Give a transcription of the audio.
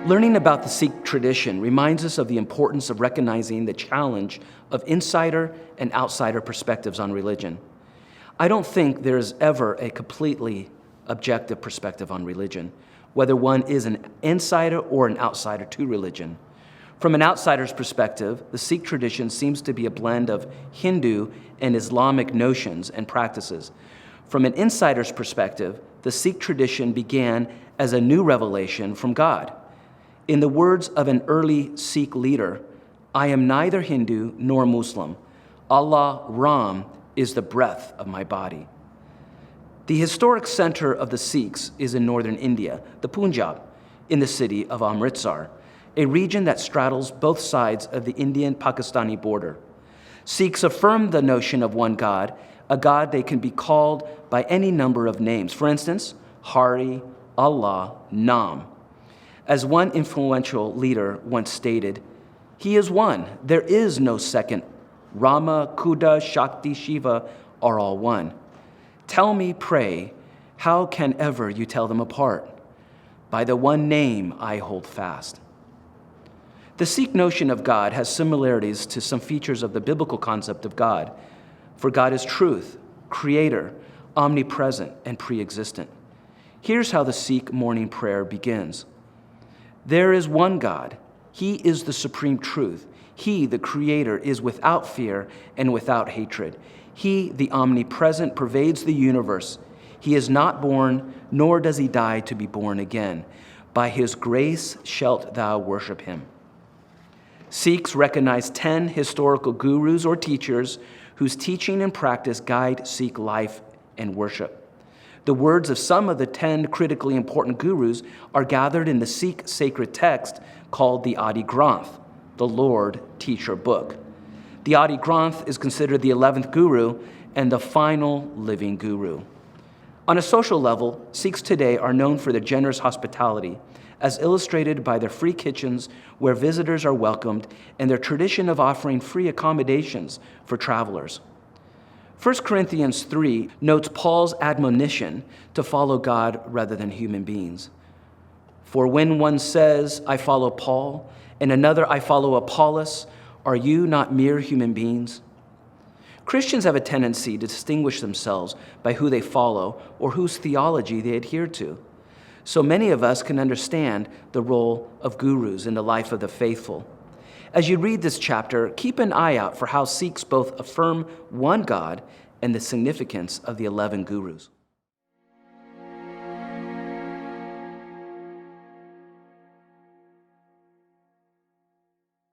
Learning about the Sikh tradition reminds us of the importance of recognizing the challenge of insider and outsider perspectives on religion. I don't think there is ever a completely objective perspective on religion, whether one is an insider or an outsider to religion. From an outsider's perspective, the Sikh tradition seems to be a blend of Hindu and Islamic notions and practices. From an insider's perspective, the Sikh tradition began as a new revelation from God. In the words of an early Sikh leader, "I am neither Hindu nor Muslim. Allah Ram is the breath of my body." The historic center of the Sikhs is in northern India, the Punjab, in the city of Amritsar, a region that straddles both sides of the Indian-Pakistani border. Sikhs affirm the notion of one God, a God they can be called by any number of names. For instance, Hari, Allah, Nam. As one influential leader once stated, "He is one, there is no second. Rama, Khuda, Shakti, Shiva are all one. Tell me, pray, how can ever you tell them apart? By the one name I hold fast." The Sikh notion of God has similarities to some features of the biblical concept of God, for God is truth, creator, omnipresent, and pre-existent. Here's how the Sikh morning prayer begins. There is one God. He is the supreme truth. He, the creator, is without fear and without hatred. He, the omnipresent, pervades the universe. He is not born, nor does he die to be born again. By his grace shalt thou worship him. Sikhs recognize 10 historical gurus or teachers whose teaching and practice guide Sikh life and worship. The words of some of the 10 critically important gurus are gathered in the Sikh sacred text called the Adi Granth, the Lord Teacher Book. The Adi Granth is considered the 11th guru and the final living guru. On a social level, Sikhs today are known for their generous hospitality, as illustrated by their free kitchens where visitors are welcomed and their tradition of offering free accommodations for travelers. 1 Corinthians 3 notes Paul's admonition to follow God rather than human beings. For when one says, "I follow Paul," and another, "I follow Apollos," are you not mere human beings? Christians have a tendency to distinguish themselves by who they follow or whose theology they adhere to. So many of us can understand the role of gurus in the life of the faithful. As you read this chapter, keep an eye out for how Sikhs both affirm one God and the significance of the 11 gurus.